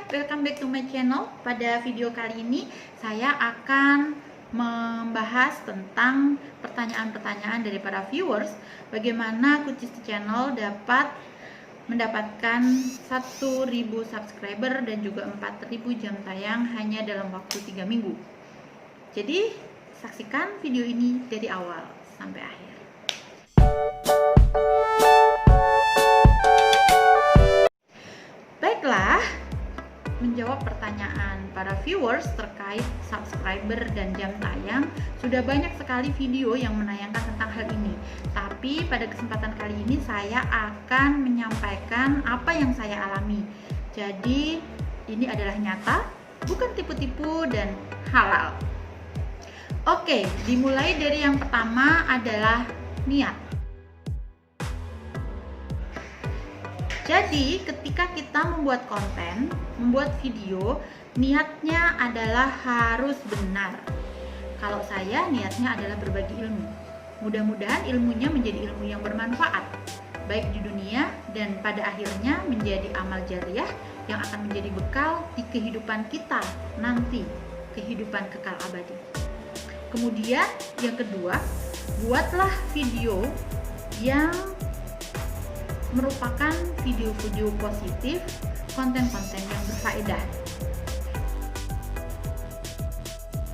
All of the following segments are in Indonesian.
welcome back to my channel. Pada video kali ini saya akan membahas tentang pertanyaan-pertanyaan dari para viewers. Bagaimana Kucisti Channel dapat mendapatkan 1000 subscriber dan juga 4000 jam tayang hanya dalam waktu 3 minggu. Jadi saksikan video ini dari awal sampai akhir. Baiklah, menjawab pertanyaan para viewers terkait subscriber dan jam tayang, sudah banyak sekali video yang menayangkan tentang hal ini. Tapi pada kesempatan kali ini saya akan menyampaikan apa yang saya alami. Jadi ini adalah nyata, bukan tipu-tipu dan halal. Oke, dimulai dari yang pertama adalah niat. Jadi ketika kita membuat konten, membuat video, niatnya adalah harus benar. Kalau saya niatnya adalah berbagi ilmu. Mudah-mudahan ilmunya menjadi ilmu yang bermanfaat, baik di dunia dan pada akhirnya menjadi amal jariah yang akan menjadi bekal di kehidupan kita nanti, kehidupan kekal abadi. Kemudian yang kedua, buatlah video yang merupakan video-video positif, konten-konten yang berfaedah.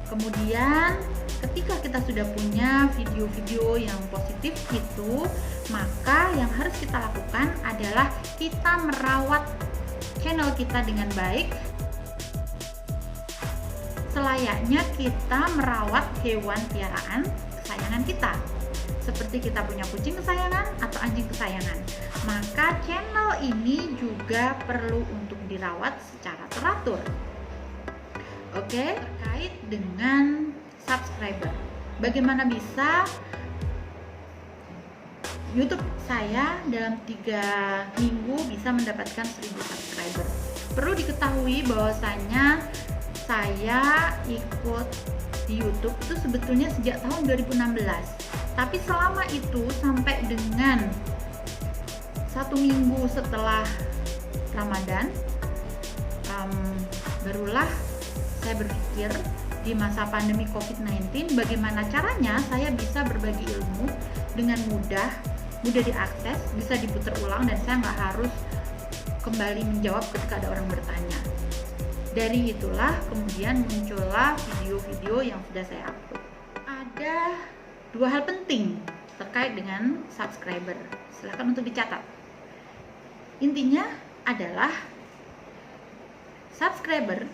Kemudian ketika kita sudah punya video-video yang positif itu, maka yang harus kita lakukan adalah kita merawat channel kita dengan baik, selayaknya kita merawat hewan piaraan kesayangan kita. Seperti kita punya kucing kesayangan atau anjing kesayangan, maka channel ini juga perlu untuk dirawat secara teratur. Oke, terkait dengan subscriber, bagaimana bisa YouTube saya dalam 3 minggu bisa mendapatkan 1000 subscriber? Perlu diketahui bahwasanya saya ikut di YouTube itu sebetulnya sejak tahun 2016. Tapi selama itu sampai dengan 1 minggu setelah Ramadan, barulah saya berpikir di masa pandemi COVID-19 bagaimana caranya saya bisa berbagi ilmu dengan mudah diakses, bisa diputar ulang dan saya nggak harus kembali menjawab ketika ada orang bertanya. Dari itulah kemudian muncullah video-video yang sudah saya upload. Ada 2 hal penting terkait dengan subscriber. Silahkan untuk dicatat. Intinya adalah subscriber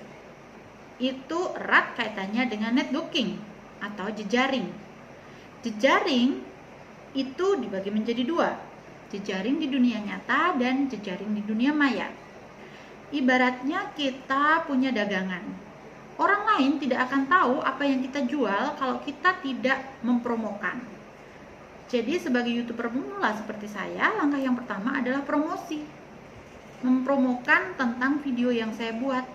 itu erat kaitannya dengan networking atau jejaring. Jejaring itu dibagi menjadi 2. Jejaring di dunia nyata dan jejaring di dunia maya. Ibaratnya kita punya dagangan. Orang lain tidak akan tahu apa yang kita jual kalau kita tidak mempromokan. Jadi sebagai YouTuber pemula seperti saya, langkah yang pertama adalah promosi. Mempromokan tentang video yang saya buat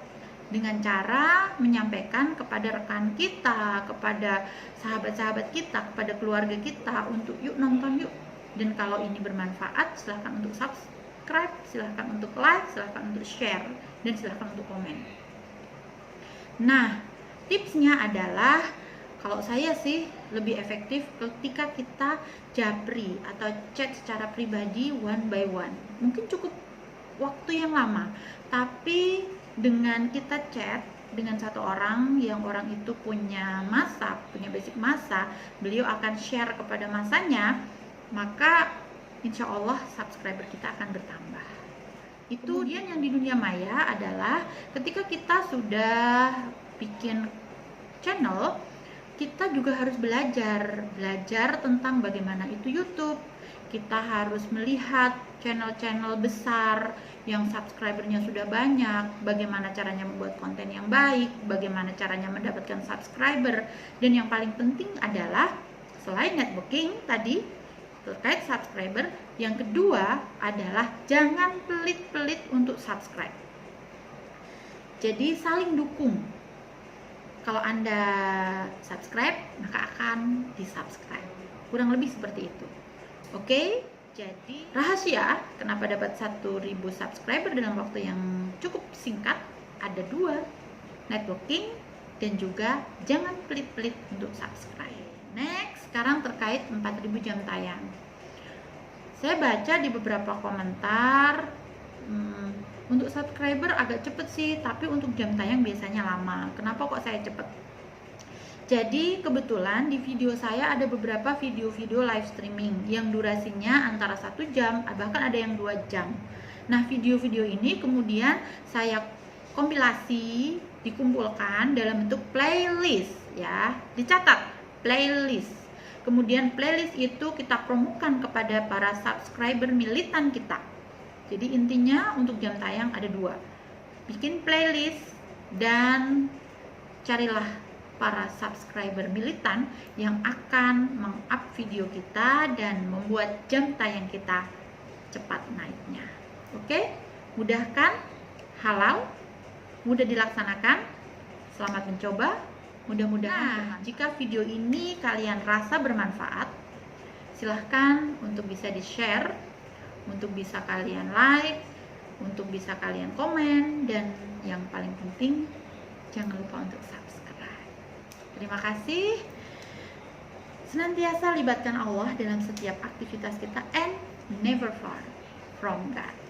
dengan cara menyampaikan kepada rekan kita, kepada sahabat-sahabat kita, kepada keluarga kita untuk yuk nonton yuk. Dan kalau ini bermanfaat, silahkan untuk subscribe, silahkan untuk like, silahkan untuk share, dan silahkan untuk komen. Nah, tipsnya adalah kalau saya sih lebih efektif ketika kita japri atau chat secara pribadi one by one. Mungkin cukup waktu yang lama, tapi dengan kita chat dengan satu orang yang orang itu punya massa, punya basic massa, beliau akan share kepada massanya, maka insya Allah subscriber kita akan bertambah. Itu kemudian yang di dunia maya adalah ketika kita sudah bikin channel, kita juga harus belajar tentang bagaimana itu YouTube. Kita harus melihat channel-channel besar yang subscribernya sudah banyak, bagaimana caranya membuat konten yang baik, bagaimana caranya mendapatkan subscriber, dan yang paling penting adalah selain networking tadi terkait subscriber, yang kedua adalah jangan pelit-pelit untuk subscribe. Jadi saling dukung. Kalau Anda subscribe, maka akan di-subscribe. Kurang lebih seperti itu. Oke? Jadi rahasia kenapa dapat 1000 subscriber dalam waktu yang cukup singkat ada 2, networking dan juga jangan pelit-pelit untuk subscribe. Next, sekarang terkait 4000 jam tayang. Saya baca di beberapa komentar, untuk subscriber agak cepet sih, tapi untuk jam tayang biasanya lama. Kenapa kok saya cepet? Jadi kebetulan di video saya ada beberapa video-video live streaming yang durasinya antara 1 jam, bahkan ada yang 2 jam. Nah, video-video ini kemudian saya kompilasi, dikumpulkan dalam bentuk playlist ya. Dicatat, playlist. Kemudian playlist itu kita promokan kepada para subscriber militan kita. Jadi intinya untuk jam tayang ada 2. Bikin playlist dan carilah para subscriber militan yang akan meng-up video kita dan membuat jam tayang kita cepat naiknya. Oke, mudah kan? Halal, mudah dilaksanakan. Selamat mencoba. Mudah-mudahan jika video ini kalian rasa bermanfaat, silahkan untuk bisa di-share, untuk bisa kalian like, untuk bisa kalian komen, dan yang paling penting jangan lupa untuk subscribe. Terima kasih. Senantiasa libatkan Allah dalam setiap aktivitas kita and never far from God.